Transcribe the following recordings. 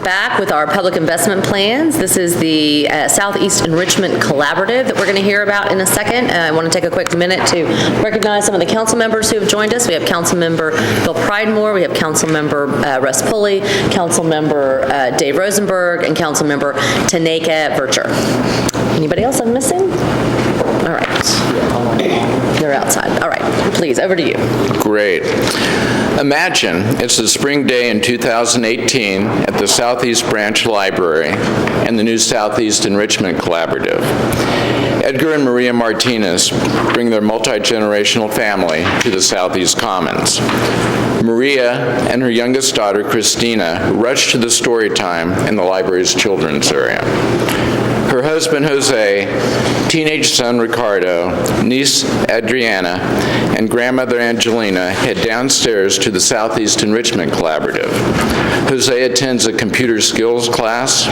back with our public investment plans. This is the Southeast Enrichment Collaborative that we're going to hear about in a second. I want to take a quick minute to recognize some of the council members who have joined us. We have Council Member Bill Pridemore, we have Council Member Russ Pulley, Council Member Dave Rosenberg, and Council Member Taneka Vercher. Anybody else I'm missing? All right. They're outside. All right. Please, over to you. Great. Imagine it's a spring day in 2018 at the Southeast Branch Library and the new Southeast Enrichment Collaborative. Edgar and Maria Martinez bring their multi-generational family to the Southeast Commons. Maria and her youngest daughter, Christina, rush to the story time in the library's children's area. Her husband, Jose, teenage son, Ricardo, niece, Adriana, and grandmother, Angelina, head downstairs to the Southeast Enrichment Collaborative. Jose attends a computer skills class,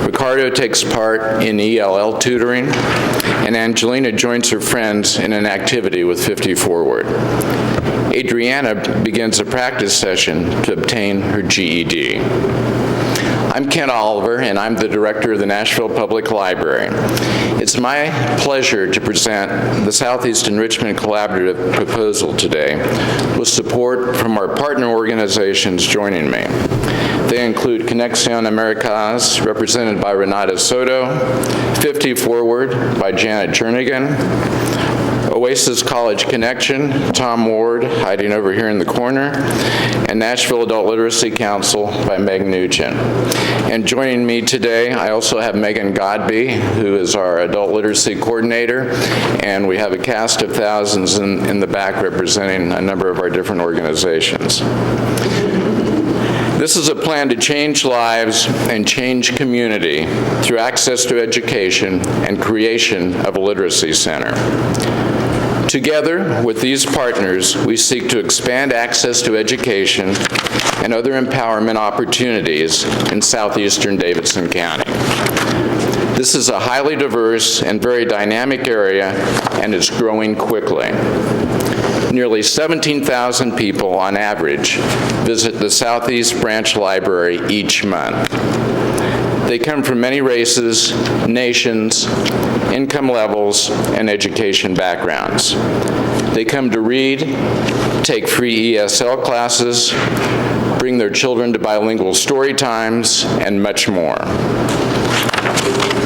Ricardo takes part in ELL tutoring, and Angelina joins her friends in an activity with 50 Forward. Adriana begins a practice session to obtain her GED. I'm Ken Oliver, and I'm the director of the Nashville Public Library. It's my pleasure to present the Southeast Enrichment Collaborative proposal today, with support from our partner organizations joining me. They include Conexión Americas, represented by Renata Soto, 50 Forward by Janet Jernigan, Oasis College Connection, Tom Ward, hiding over here in the corner, and Nashville Adult Literacy Council by Meg Nugent. And joining me today, I also have Megan Godby, who is our Adult Literacy Coordinator, and we have a cast of thousands in the back representing a number of our different organizations. This is a plan to change lives and change community through access to education and creation of a literacy center. Together with these partners, we seek to expand access to education and other empowerment opportunities in southeastern Davidson County. This is a highly diverse and very dynamic area, and is growing quickly. Nearly 17,000 people on average visit the Southeast Branch Library each month. They come from many races, nations, income levels, and education backgrounds. They come to read, take free ESL classes, bring their children to bilingual story times, and much more.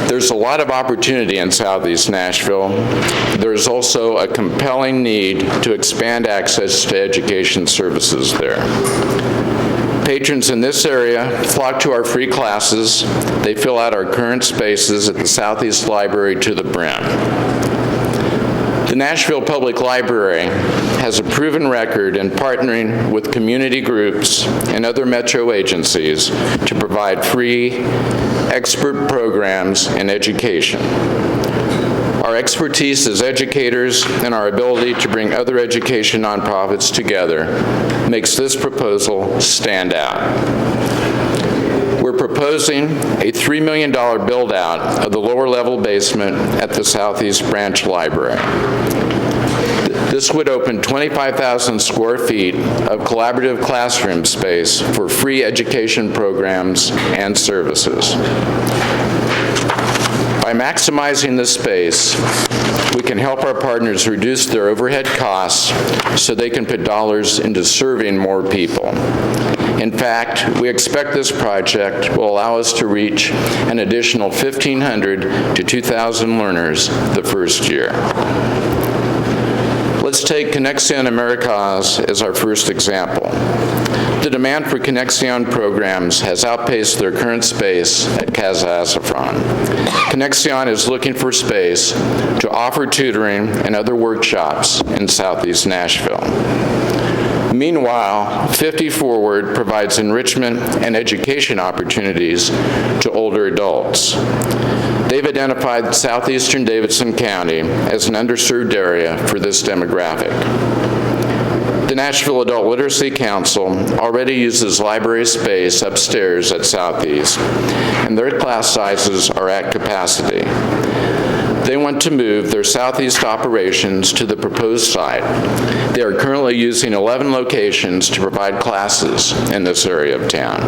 There's a lot of opportunity in Southeast Nashville. There's also a compelling need to expand access to education services there. Patrons in this area flock to our free classes. They fill out our current spaces at the Southeast Library to the brim. The Nashville Public Library has a proven record in partnering with community groups and other metro agencies to provide free, expert programs in education. Our expertise as educators and our ability to bring other education nonprofits together makes this proposal stand out. We're proposing a $3 million build-out of the lower-level basement at the Southeast Branch Library. This would open 25,000 square feet of collaborative classroom space for free education programs and services. By maximizing this space, we can help our partners reduce their overhead costs so they can put dollars into serving more people. In fact, we expect this project will allow us to reach an additional 1,500 to 2,000 learners the first year. Let's take Conexión Americas as our first example. The demand for Conexión programs has outpaced their current space at Casa Azafrán. Conexión is looking for space to offer tutoring and other workshops in Southeast Nashville. Meanwhile, 50 Forward provides enrichment and education opportunities to older adults. They've identified southeastern Davidson County as an underserved area for this demographic. The Nashville Adult Literacy Council already uses library space upstairs at Southeast, and their class sizes are at capacity. They want to move their Southeast operations to the proposed site. They are currently using 11 locations to provide classes in this area of town.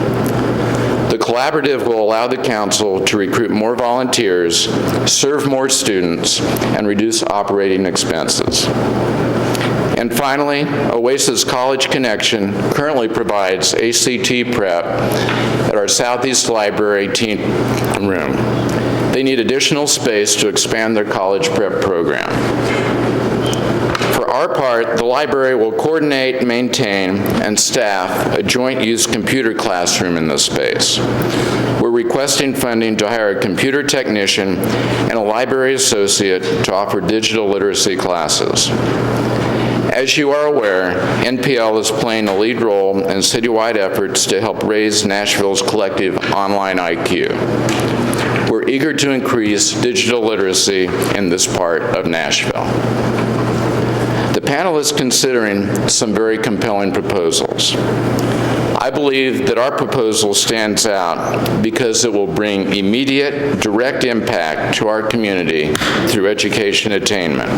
The collaborative will allow the council to recruit more volunteers, serve more students, and reduce operating expenses. And finally, Oasis College Connection currently provides ACT prep at our Southeast Library teen room. They need additional space to expand their college prep program. For our part, the library will coordinate, maintain, and staff a joint-use computer classroom in this space. We're requesting funding to hire a computer technician and a library associate to offer digital literacy classes. As you are aware, NPL is playing a lead role in citywide efforts to help raise Nashville's collective online IQ. We're eager to increase digital literacy in this part of Nashville. The panel is considering some very compelling proposals. I believe that our proposal stands out because it will bring immediate, direct impact to our community through education attainment.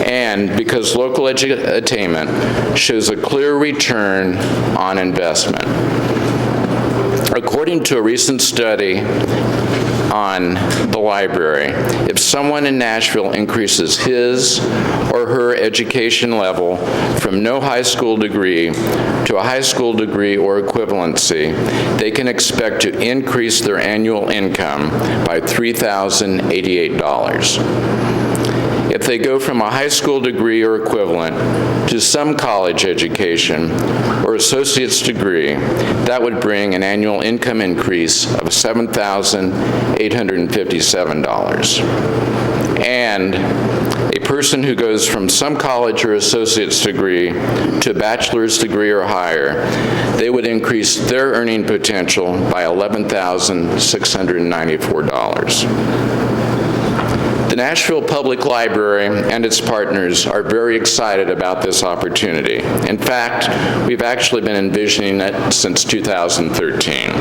And because local attainment shows a clear return on investment. According to a recent study on the library, if someone in Nashville increases his or her education level from no high school degree to a high school degree or equivalency, they can expect to increase their annual income by $3,088. If they go from a high school degree or equivalent to some college education or associate's degree, that would bring an annual income increase of $7,857. And a person who goes from some college or associate's degree to a bachelor's degree or higher, they would increase their earning potential by $11,694. The Nashville Public Library and its partners are very excited about this opportunity. In fact, we've actually been envisioning it since 2013.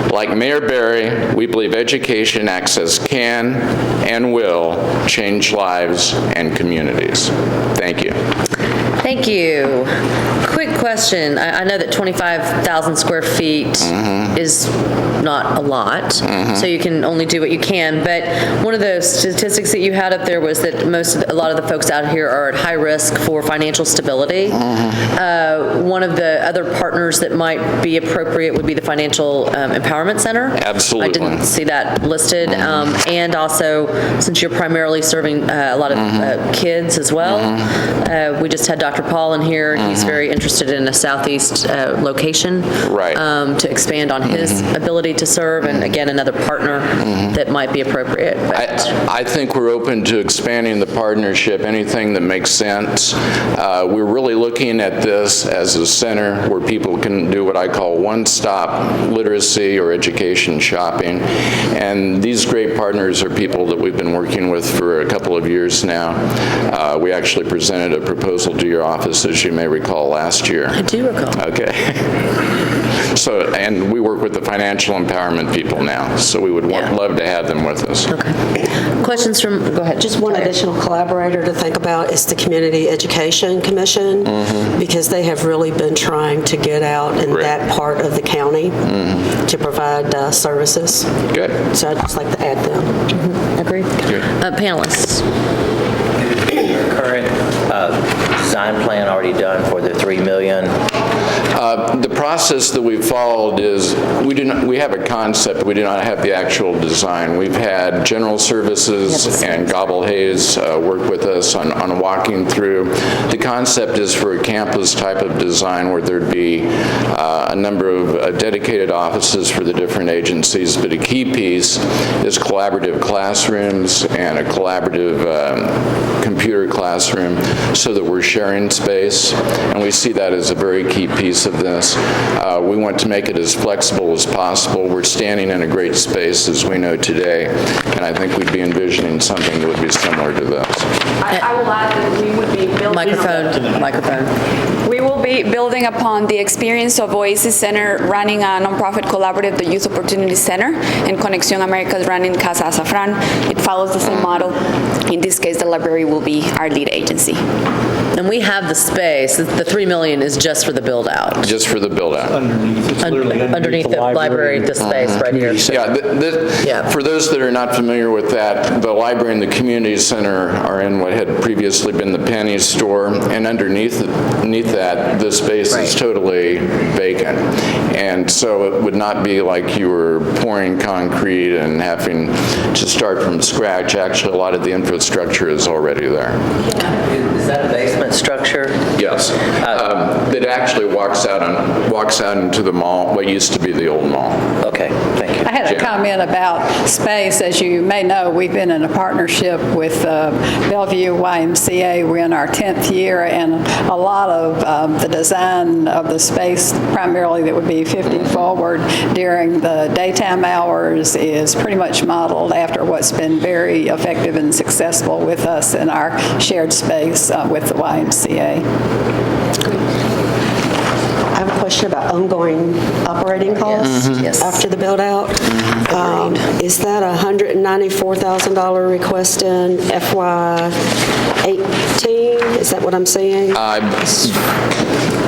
Like Mayor Berry, we believe education access can and will change lives and communities. Thank you. Thank you. Quick question. I know that 25,000 square feet is not a lot, so you can only do what you can, but one of those statistics that you had up there was that a lot of the folks out here are at high risk for financial stability. One of the other partners that might be appropriate would be the Financial Empowerment Center. Absolutely. I didn't see that listed. And also, since you're primarily serving a lot of kids as well, we just had Dr. Paul in here. He's very interested in a southeast location to expand on his ability to serve, and again, another partner that might be appropriate. I think we're open to expanding the partnership, anything that makes sense. We're really looking at this as a center where people can do what I call one-stop literacy or education shopping, and these great partners are people that we've been working with for a couple of years now. We actually presented a proposal to your office, as you may recall, last year. I do recall. Okay. So, and we work with the financial empowerment people now, so we would love to have them with us. Okay. Questions from, go ahead. Just one additional collaborator to think about is the Community Education Commission, because they have really been trying to get out in that part of the county to provide services. Good. So I'd just like to add them. Agreed. Panelists. Current design plan already done for the $3 million? The process that we've followed is we have a concept, we do not have the actual design. We've had General Services and Gobble Hayes work with us on walking through. The concept is for a campus type of design where there'd be a number of dedicated offices for the different agencies, but a key piece is collaborative classrooms and a collaborative computer classroom so that we're sharing space, and we see that as a very key piece of this. We want to make it as flexible as possible. We're standing in a great space, as we know today, and I think we'd be envisioning something that would be similar to this. I will add that we would be building... Microphone. We will be building upon the experience of Oasis Center running a nonprofit collaborative, the Youth Opportunity Center, and Conexión Americas running Casa Azafrán. It follows the same model. In this case, the library will be our lead agency. And we have the space, the 3 million is just for the build-out. Just for the build-out. Underneath, it's literally Underneath the library, the space right here. Yeah, for those that are not familiar with that, the library and the community center are in what had previously been the Penny store, and underneath that, the space is totally vacant. And so it would not be like you were pouring concrete and having to start from scratch. Actually, a lot of the infrastructure is already there. Is that a basement structure? Yes. That actually walks out into the mall, what used to be the old mall. Okay, thank you. I had a comment about space. As you may know, we've been in a partnership with Bellevue YMCA. We're in our 10th year, and a lot of the design of the space, primarily that would be 50 forward during the daytime hours, is pretty much modeled after what's been very effective and successful with us in our shared space with the YMCA. I have a question about ongoing operating costs Yes. after the build-out. Is that a $194,000 request in FY '18? Is that what I'm seeing?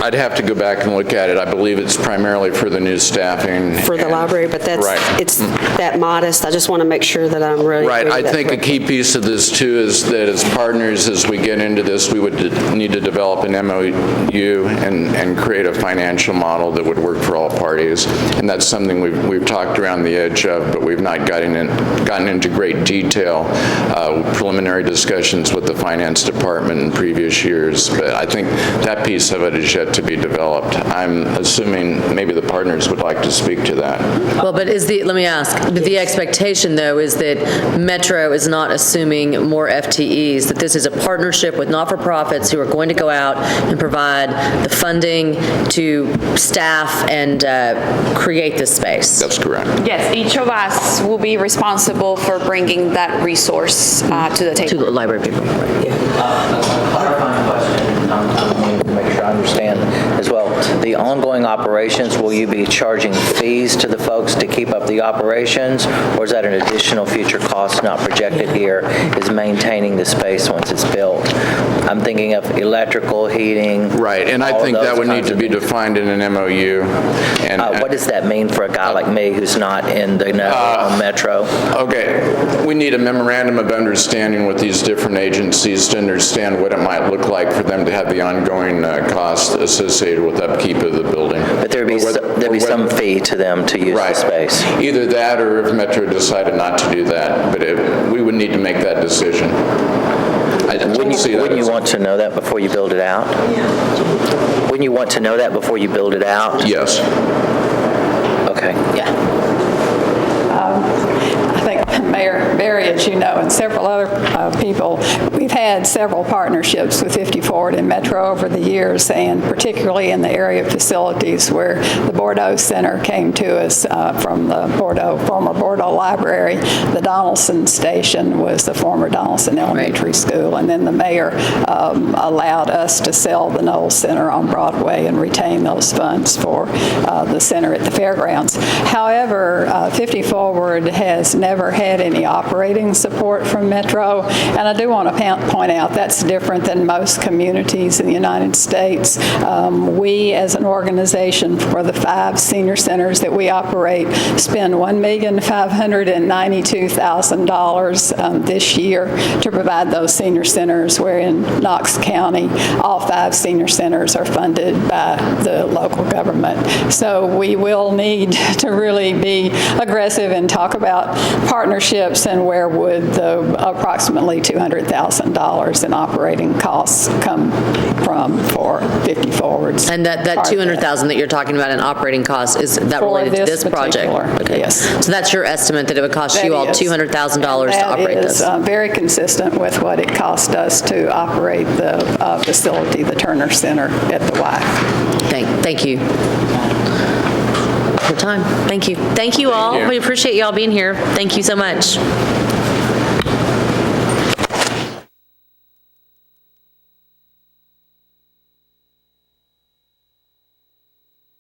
I'd have to go back and look at it. I believe it's primarily for the new staffing. For the library, but it's that modest. I just want to make sure that I'm ready. Right. I think a key piece of this, too, is that as partners, as we get into this, we would need to develop an MOU and create a financial model that would work for all parties. And that's something we've talked around the edge of, but we've not gotten into great detail, preliminary discussions with the finance department in previous years. But I think that piece of it is yet to be developed. I'm assuming maybe the partners would like to speak to that. Well, but let me ask, but the expectation, though, is that Metro is not assuming more FTEs, that this is a partnership with not-for-profits who are going to go out and provide the funding to staff and create this space. That's correct. Yes, each of us will be responsible for bringing that resource to the To table. the library people. Clarifying question, I wanted to make sure I understand as well. The ongoing operations, will you be charging fees to the folks to keep up the operations, or is that an additional future cost not projected here, is maintaining the space once it's built? I'm thinking of electrical, heating. Right, and I think that would need to be defined in an MOU. And What does that mean for a guy like me who's not in the know on Metro? Okay, we need a memorandum of understanding with these different agencies to understand what it might look like for them to have the ongoing costs associated with upkeep of the building. But there'd be some fee to them to use the space. Either that, or if Metro decided not to do that, but we would need to make that decision. Wouldn't you want to know that before you build it out? Wouldn't you want to know that before you build it out? Yes. Okay. Yeah. I think Mayor Berry, as you know, and several other people, we've had several partnerships with 50 Forward and Metro over the years, and particularly in the area of facilities where the Bordeaux Center came to us from the former Bordeaux Library. The Donaldson Station was the former Donaldson Elementary School, and then the mayor allowed us to sell the Knowles Center on Broadway and retain those funds for the center at the fairgrounds. However, 50 Forward has never had any operating support from Metro, and I do want to point out that's different than most communities in the United States. We, as an organization, for the 5 senior centers that we operate, spend $1,592,000 this year to provide those senior centers, where in Knox County, all 5 senior centers are funded by the local government. So we will need to really be aggressive and talk about partnerships and where would the approximately $200,000 in operating costs come from for 50 Forwards. And that 200,000 that you're talking about in operating costs, is that For related to this project? particular, Okay. yes. So that's your estimate, that it would cost you all That is. $200,000 to operate this? That is very consistent with what it cost us to operate the facility, the Turner Center at the Y. Thank you. For time. Thank you. Thank you all. Thank you. We appreciate you all being here. Thank you so much.